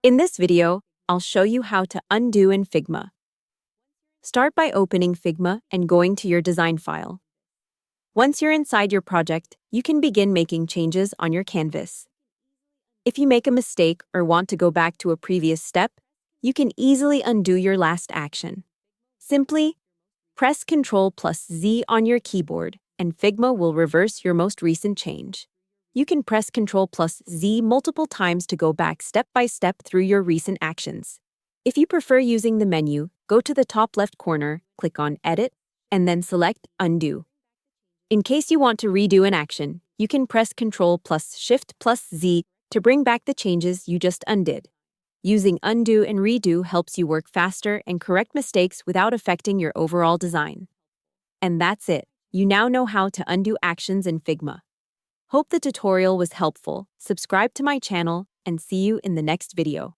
In this video, I'll show you how to undo in Figma. Start by opening Figma and going to your design file. Once you're inside your project, you can begin making changes on your canvas. If you make a mistake or want to go back to a previous step, you can easily undo your last action. Simply press Ctrl Z on your keyboard, and Figma will reverse your most recent change. You can press Ctrl Z multiple times to go back step by step through your recent actions. If you prefer using the menu, go to the top left corner, click on Edit, and then select Undo. In case you want to redo an action, you can press Ctrl Shift Z to bring back the changes you just undid. Using undo and redo helps you work faster and correct mistakes without affecting your overall design. And that's it. You now know how to undo actions in Figma. Hope the tutorial was helpful. Subscribe to my channel and see you in the next video.